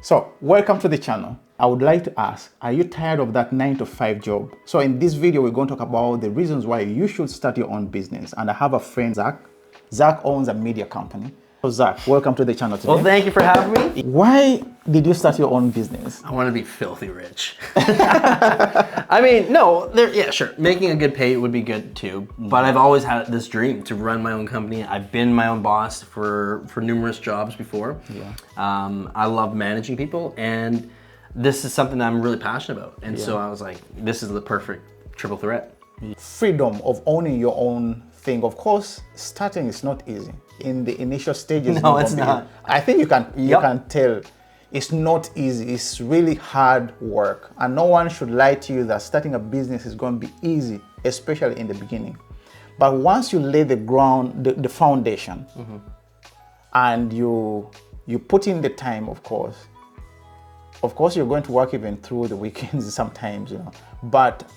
So, welcome to the channel. I would like to ask, are you tired of that 9 to 5 job? So in this video, we're going to talk about the reasons why you should start your own business. And I have a friend, Zach. Zach owns a media company. So Zach, welcome to the channel today. Well, thank you for having me. Why did you start your own business? I want to be filthy rich. I mean, no, yeah, sure. Making a good pay would be good too. But I've always had this dream to run my own company. I've been my own boss for numerous jobs before. Yeah. I love managing people, and this is something that I'm really passionate about. And so I was like, this is the perfect triple threat. Freedom of owning your own thing. Of course, starting is not easy. In the initial stages, No, it's not. I think you can tell it's not easy. It's really hard work, and no one should lie to you that starting a business is going to be easy, especially in the beginning. But once you lay the ground, the foundation, and you put in the time, of course you're going to work even through the weekends sometimes, but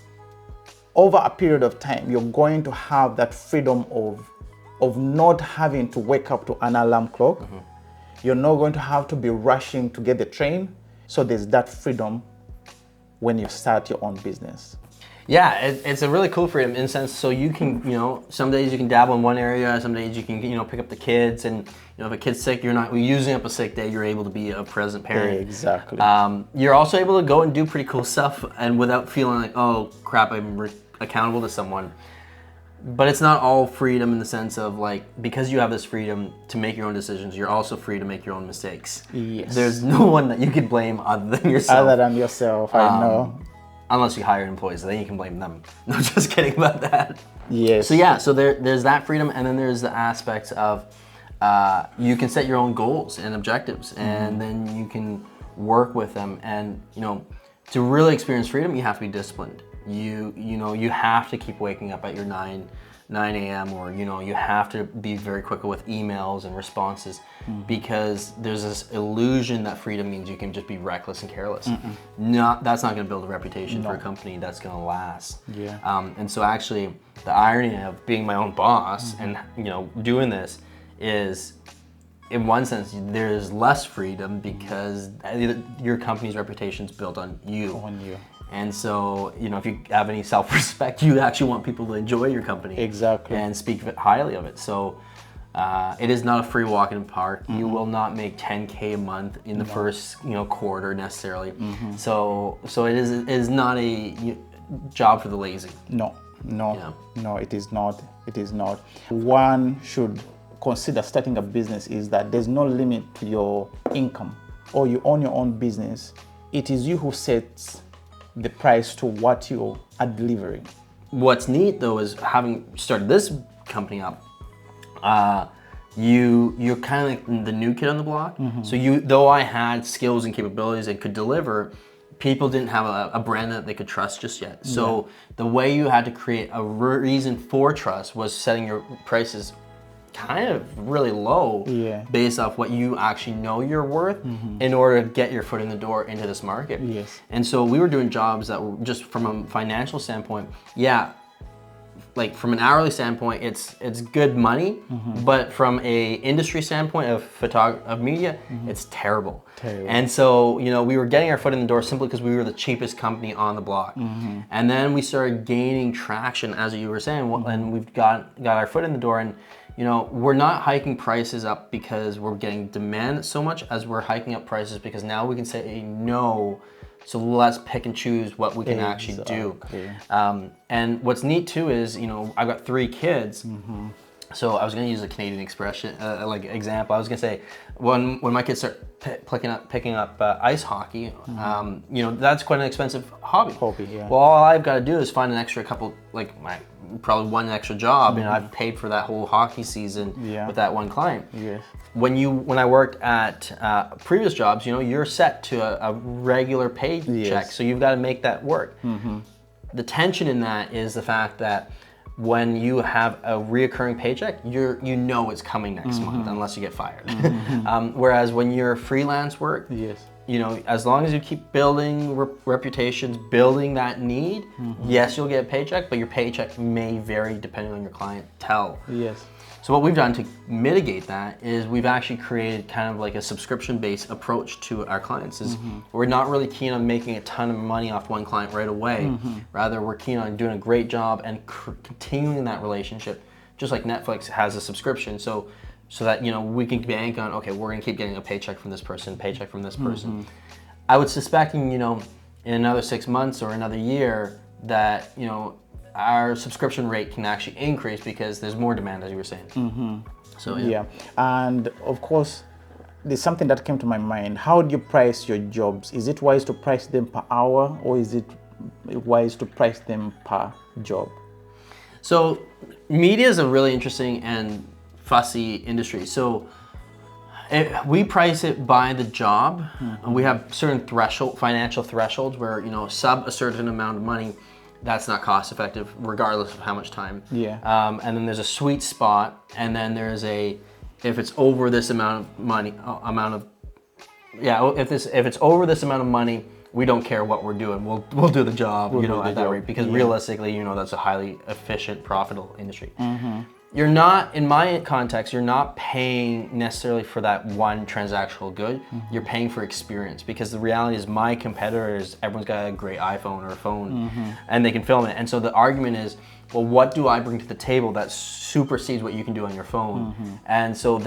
over a period of time, you're going to have that freedom of not having to wake up to an alarm clock. You're not going to have to be rushing to get the train. So there's that freedom when you start your own business. Yeah, it's a really cool freedom in a sense. So you can, some days you can dabble in one area, some days you can, pick up the kids, and if a kid's sick, you're not using up a sick day. You're able to be a present parent. Exactly. You're also able to go and do pretty cool stuff, and without feeling like, oh crap, I'm accountable to someone. But it's not all freedom in the sense of because you have this freedom to make your own decisions, you're also free to make your own mistakes. Yes. There's no one that you can blame other than yourself. Other than yourself, I know. Unless you hire employees, then you can blame them. No, just kidding about that. Yes. So yeah, so there's that freedom, and then there's the aspects of you can set your own goals and objectives, and then you can work with them. And to really experience freedom, you have to be disciplined. You have to keep waking up at your 9 a.m. or you have to be very quick with emails and responses, because there's this illusion that freedom means you can just be reckless and careless. That's not going to build a reputation for a company that's going to last. Yeah. And so actually the irony of being my own boss and doing this is, in one sense, there's less freedom because your company's reputation is built on you. And so, if you have any self-respect, you actually want people to enjoy your company. Exactly. And speak highly of it. So it is not a free walk in the park. You will not make 10K a month in the first quarter necessarily. So it is not a job for the lazy. No, it is not. It is not. One should consider starting a business is that there's no limit to your income, or you own your own business. It is you who sets the price to what you are delivering. What's neat though is, having started this company up, you're kind of like the new kid on the block. So though I had skills and capabilities and could deliver, people didn't have a brand that they could trust just yet. So the way you had to create a reason for trust was setting your prices kind of really low, based off what you actually know you're worth, in order to get your foot in the door into this market. Yes. And so we were doing jobs that were just, from a financial standpoint, from an hourly standpoint, it's good money, but from a industry standpoint of media, it's terrible. And so we were getting our foot in the door simply because we were the cheapest company on the block. And then we started gaining traction, as you were saying, and we've got our foot in the door, and we're not hiking prices up because we're getting demand so much as we're hiking up prices because now we can say no. So let's pick and choose what we can actually do. And what's neat too is, I've got 3 kids. So I was going to use a Canadian expression, example. I was going to say, when my kids start picking up ice hockey, that's quite an expensive hobby. Well, all I've got to do is find an extra couple, probably one extra job, and I've paid for that whole hockey season with that one client. Yes. When I worked at previous jobs, you're set to a regular paycheck, so you've got to make that work. The tension in that is the fact that when you have a reoccurring paycheck, you know it's coming next month unless you get fired. Whereas when you're freelance work, you know, as long as you keep building reputations, building that need, yes, you'll get a paycheck, but your paycheck may vary depending on your clientele. Yes. So what we've done to mitigate that is we've actually created kind of like a subscription-based approach to our clients. Is we're not really keen on making a ton of money off one client right away. Rather, we're keen on doing a great job and continuing that relationship, just like Netflix has a subscription. So that, you know, we can bank on, okay, we're gonna keep getting a paycheck from this person, paycheck from this person. I would suspect, you know, in another 6 months or another year that, you know, our subscription rate can actually increase because there's more demand, as you were saying. So yeah, and of course, there's something that came to my mind. How do you price your jobs? Is it wise to price them per hour, or is it wise to price them per job? So media is a really interesting and fussy industry. So we price it by the job. We have certain financial thresholds where, you know, sub a certain amount of money, that's not cost effective regardless of how much time. Yeah. And then there's a sweet spot, and then there's if it's over this amount of money, if it's over this amount of money, we don't care what we're doing. We'll do the job, you know, at that rate, because realistically, you know, that's a highly efficient, profitable industry. You're not, in my context, you're not paying necessarily for that one transactional good. You're paying for experience, because the reality is my competitors, everyone's got a great iPhone or a phone and they can film it. And so the argument is, well, what do I bring to the table that supersedes what you can do on your phone? And so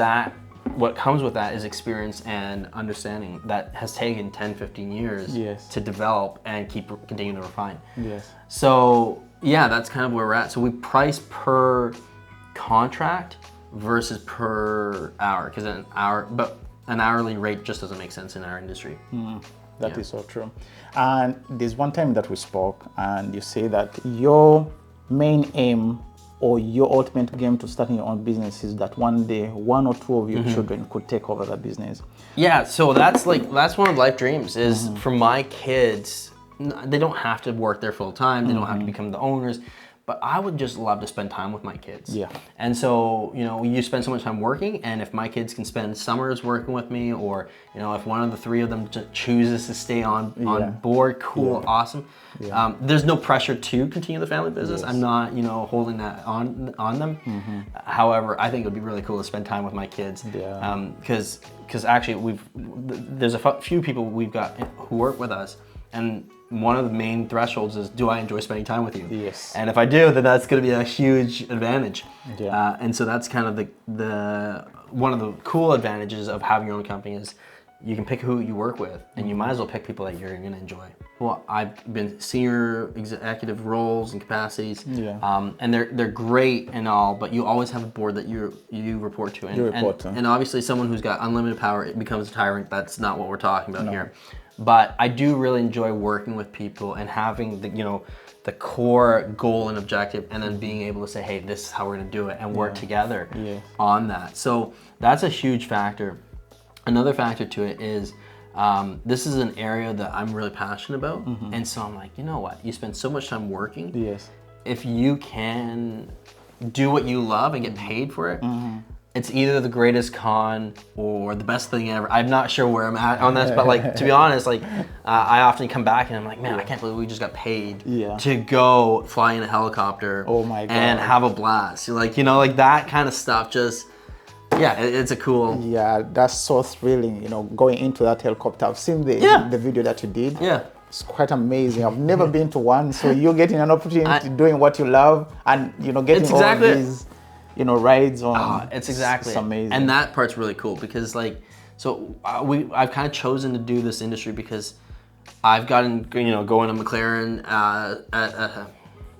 what comes with that is experience and understanding that has taken 10, 15 years to develop and continue to refine. So yeah, that's kind of where we're at. So we price per contract versus per hour, because an hourly rate just doesn't make sense in our industry. That is so true. And there's one time that we spoke, and you say that your main aim or your ultimate game to starting your own business is that one day one or two of your children could take over the business. Yeah, so that's one of life dreams is for my kids. They don't have to work there full time. They don't have to become the owners. But I would just love to spend time with my kids. Yeah. And so, you know, you spend so much time working, and if my kids can spend summers working with me, or, you know, if one of the three of them chooses to stay on board, cool, awesome. There's no pressure to continue the family business. I'm not, you know, holding that on them. However, I think it would be really cool to spend time with my kids. Because actually there's a few people we've got who work with us, and one of the main thresholds is, do I enjoy spending time with you? Yes. And if I do, then that's going to be a huge advantage. And so that's kind of the one of the cool advantages of having your own company is you can pick who you work with, and you might as well pick people that you're going to enjoy. Well, I've been senior executive roles and capacities, and they're great and all, but you always have a board that you report to. And obviously someone who's got unlimited power, it becomes a tyrant. That's not what we're talking about here. But I do really enjoy working with people and having the core goal and objective, and then being able to say, hey, this is how we're going to do it, and work together on that. So that's a huge factor. Another factor to it is this is an area that I'm really passionate about. And so I'm like, you know what? You spend so much time working. If you can do what you love and get paid for it, it's either the greatest con or the best thing ever. I'm not sure where I'm at on this, but like, to be honest, like I often come back and I'm like, man, I can't believe we just got paid to go fly in a helicopter and have a blast. You're like, you know, like that kind of stuff just, it's a cool. Yeah, that's so thrilling, you know, going into that helicopter. I've seen the video that you did. It's quite amazing. I've never been to one, so you're getting an opportunity doing what you love, and, you know, getting all of these, you know, rides on. It's amazing. And that part's really cool because, like, so I've kind of chosen to do this industry because I've gotten, you know, going to McLaren,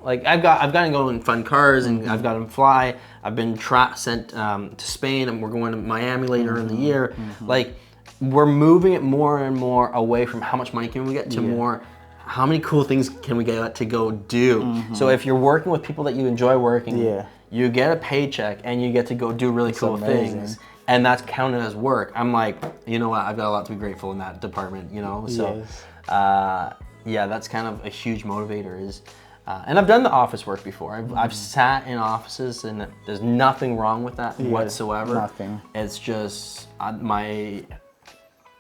like I've gotten going in fun cars, and I've gotten fly. I've been sent to Spain, and we're going to Miami later in the year. Like, we're moving it more and more away from how much money can we get to more how many cool things can we get to go do. So if you're working with people that you enjoy working, you get a paycheck and you get to go do really cool things, and that's counted as work. I'm like, you know what, I've got a lot to be grateful in that department, you know. So that's kind of a huge motivator is and I've done the office work before. I've sat in offices, and there's nothing wrong with that whatsoever. Nothing. It's just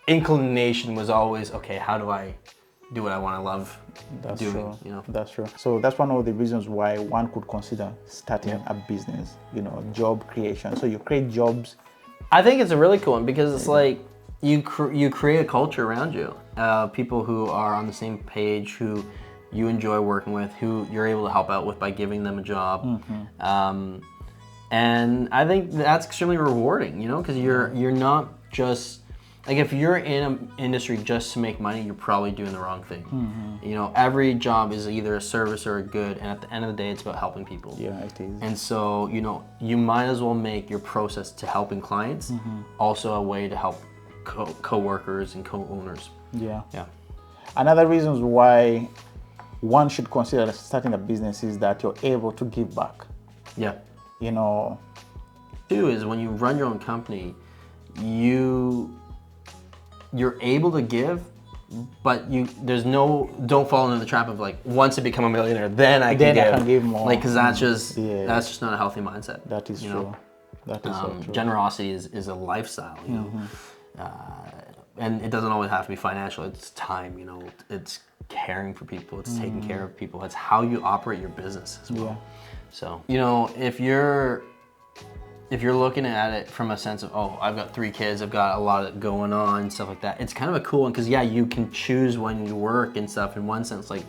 inclination was always, okay, how do I do what I want to love That's doing? true. You know, That's true. So that's one of the reasons why one could consider starting a business. You know, job creation. So you create jobs. I think it's a really cool one because it's like you create a culture around you, people who are on the same page, who you enjoy working with, who you're able to help out with by giving them a job. And I think that's extremely rewarding, you know, because you're not just like, if you're in an industry just to make money, you're probably doing the wrong thing. You know, every job is either a service or a good, and at the end of the day, it's about helping people. Yeah, it is. And so, you know, you might as well make your process to helping clients also a way to help co-workers and co-owners. Yeah. Yeah. Another reasons why one should consider starting a business is that you're able to give back. Yeah. You know, Two is when you run your own company, you're able to give, but don't fall into the trap of like, once I become a millionaire, then I can give more. Like, because that's just not a healthy mindset. That is true. That is so true. Generosity is a lifestyle, you know, and it doesn't always have to be financial. It's time, you know, it's caring for people, it's taking care of people. It's how you operate your business as well. So, you know, if you're looking at it from a sense of, oh, I've got 3 kids, I've got a lot of going on, stuff like that, it's kind of a cool one because, yeah, you can choose when you work and stuff in one sense. Like,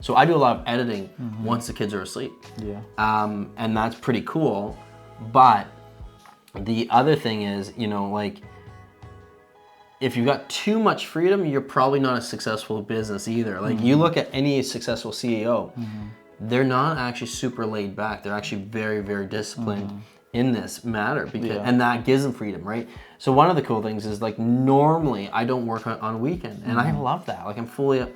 so I do a lot of editing once the kids are asleep. Yeah. And that's pretty cool. But the other thing is, you know, like, if you've got too much freedom, you're probably not a successful business either. Like, you look at any successful CEO, they're not actually super laid back. They're actually very, very disciplined in this matter, because and that gives them freedom, right? So one of the cool things is, like, normally I don't work on a weekend, and I love that. Like, I'm fully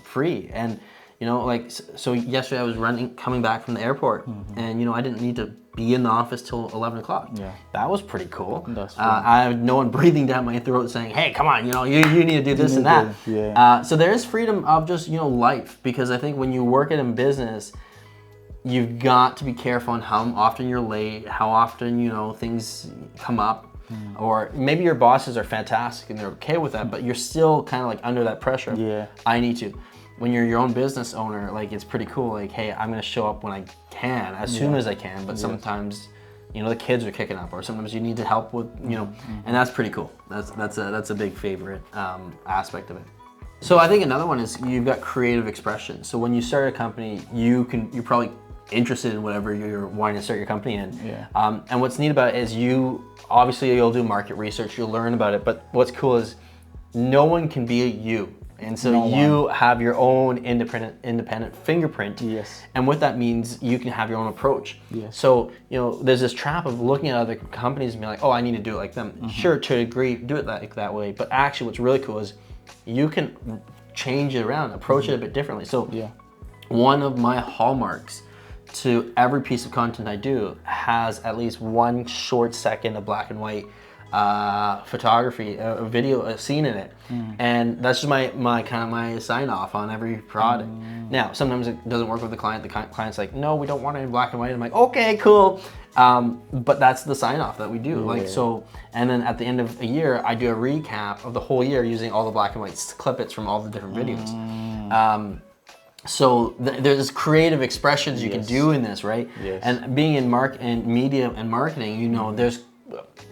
free, and you know, like, so yesterday I was coming back from the airport, and you know, I didn't need to be in the office till 11 o'clock. Yeah, that was pretty cool. That's true. I had no one breathing down my throat saying, "Hey, come on, you know, you need to do this and that." So there is freedom of just, you know, life, because I think when you work it in business, you've got to be careful on how often you're late, how often, you know, things come up. Or maybe your bosses are fantastic and they're okay with that, but you're still kind of like under that pressure. Yeah. I need to. When you're your own business owner, like, it's pretty cool. Like, hey, I'm gonna show up when I can, as soon as I can. But sometimes, you know, the kids are kicking up, or sometimes you need to help with, you know, and that's pretty cool. That's a big favorite aspect of it. So I think another one is you've got creative expression. So when you start a company, you're probably interested in whatever you're wanting to start your company in. And what's neat about it is you'll do market research, you'll learn about it, but what's cool is no one can be you. And so you have your own independent fingerprint. Yes. And what that means, you can have your own approach. Yes. So, you know, there's this trap of looking at other companies and being like, oh, I need to do it like them. Sure, to a degree, do it that way. But actually what's really cool is you can change it around, approach it a bit differently. So one of my hallmarks to every piece of content I do has at least one short second of black and white photography, a video, a scene in it, and that's just my kind of my sign off on every product. Now, sometimes it doesn't work with the client. The client's like, no, we don't want it in black and white. I'm like, okay, cool, but that's the sign off that we do. Like, so, and then at the end of a year, I do a recap of the whole year using all the black and white clippets from all the different videos. So there's creative expressions you can do in this, right? And being in media and marketing, you know,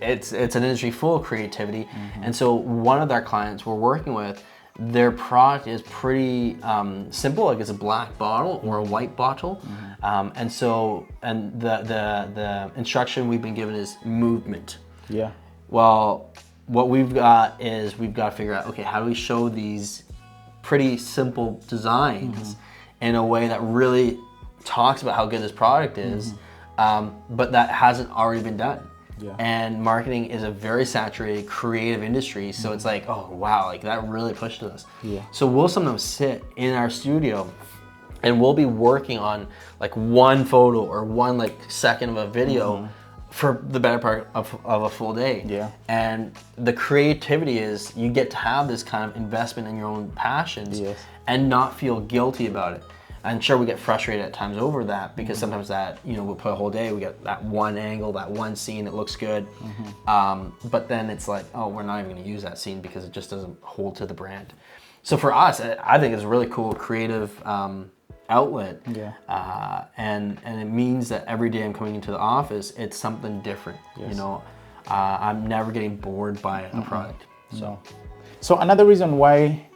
it's an industry full of creativity. And so one of our clients we're working with, their product is pretty simple. Like, it's a black bottle or a white bottle. And the instruction we've been given is movement. Yeah. Well, what we've got is we've got to figure out, okay, how do we show these pretty simple designs in a way that really talks about how good this product is, but that hasn't already been done. And marketing is a very saturated, creative industry, so it's like, oh wow, like that really pushed us. So we'll sometimes sit in our studio and we'll be working on like one photo or one like second of a video for the better part of a full day. And the creativity is you get to have this kind of investment in your own passions and not feel guilty about it. And sure, we get frustrated at times over that because sometimes that, you know, we'll put a whole day, we get that one angle, that one scene that looks good. But then it's like, oh, we're not even going to use that scene because it just doesn't hold to the brand. So for us, I think it's a really cool creative outlet. Yeah. And it means that every day I'm coming into the office, it's something different. Yes. You know, I'm never getting bored by a product. So another reason why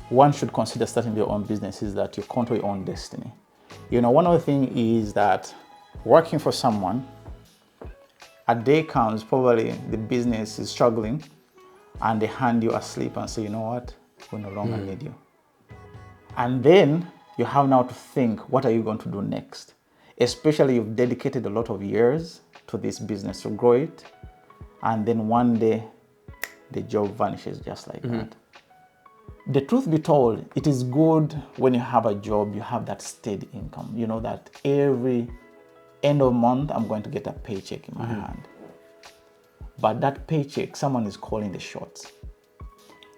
one should consider starting their own business is that you control your own destiny. You know, one of the things is that working for someone, a day comes, probably the business is struggling, and they hand you a slip and say, you know what, we no longer need you. And then you have now to think, what are you going to do next? Especially you've dedicated a lot of years to this business to grow it, and then one day the job vanishes just like that. The truth be told, it is good when you have a job, you have that steady income. You know that every end of month, I'm going to get a paycheck in my hand. But that paycheck, someone is calling the shots.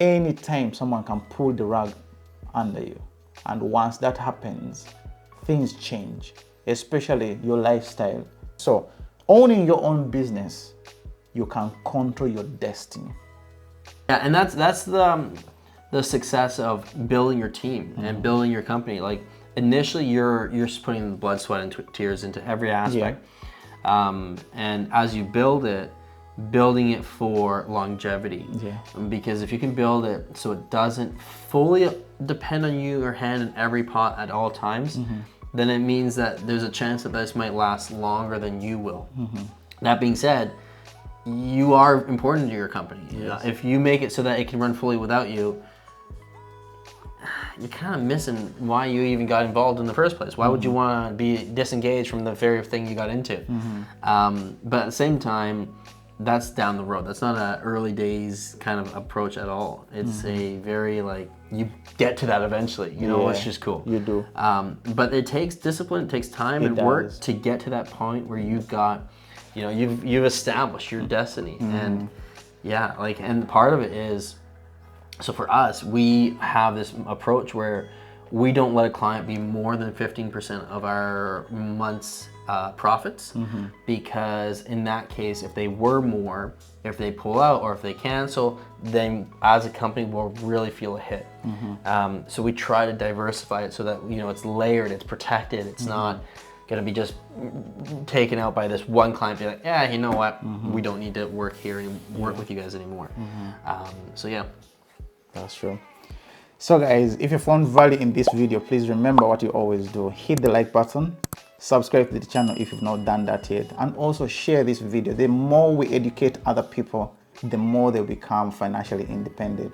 Anytime someone can pull the rug under you. And once that happens, things change, especially your lifestyle. So owning your own business, you can control your destiny. Yeah, and that's the success of building your team and building your company. Like initially you're putting the blood, sweat, and tears into every aspect. And as you build it, building it for longevity. Because if you can build it so it doesn't fully depend on you, your hand in every pot at all times, then it means that there's a chance that this might last longer than you will. That being said, you are important to your company. If you make it so that it can run fully without you, you're kind of missing why you even got involved in the first place. Why would you want to be disengaged from the very thing you got into? But at the same time, that's down the road. That's not an early days kind of approach at all. It's a very like, you get to that eventually, you know, it's just cool. You do. But it takes discipline, it takes time and work to get to that point where you've got, you know, you've established your destiny. And yeah, like, and part of it is, so for us, we have this approach where we don't let a client be more than 15% of our month's profits, because in that case, if they were more, if they pull out or if they cancel, then as a company we'll really feel a hit. So we try to diversify it so that, you know, it's layered, it's protected, it's not gonna be just taken out by this one client, be like, yeah, you know what, we don't need to work here and work with you guys anymore. So yeah. That's true. So guys, if you found value in this video, please remember what you always do. Hit the like button, subscribe to the channel if you've not done that yet, and also share this video. The more we educate other people, the more they'll become financially independent.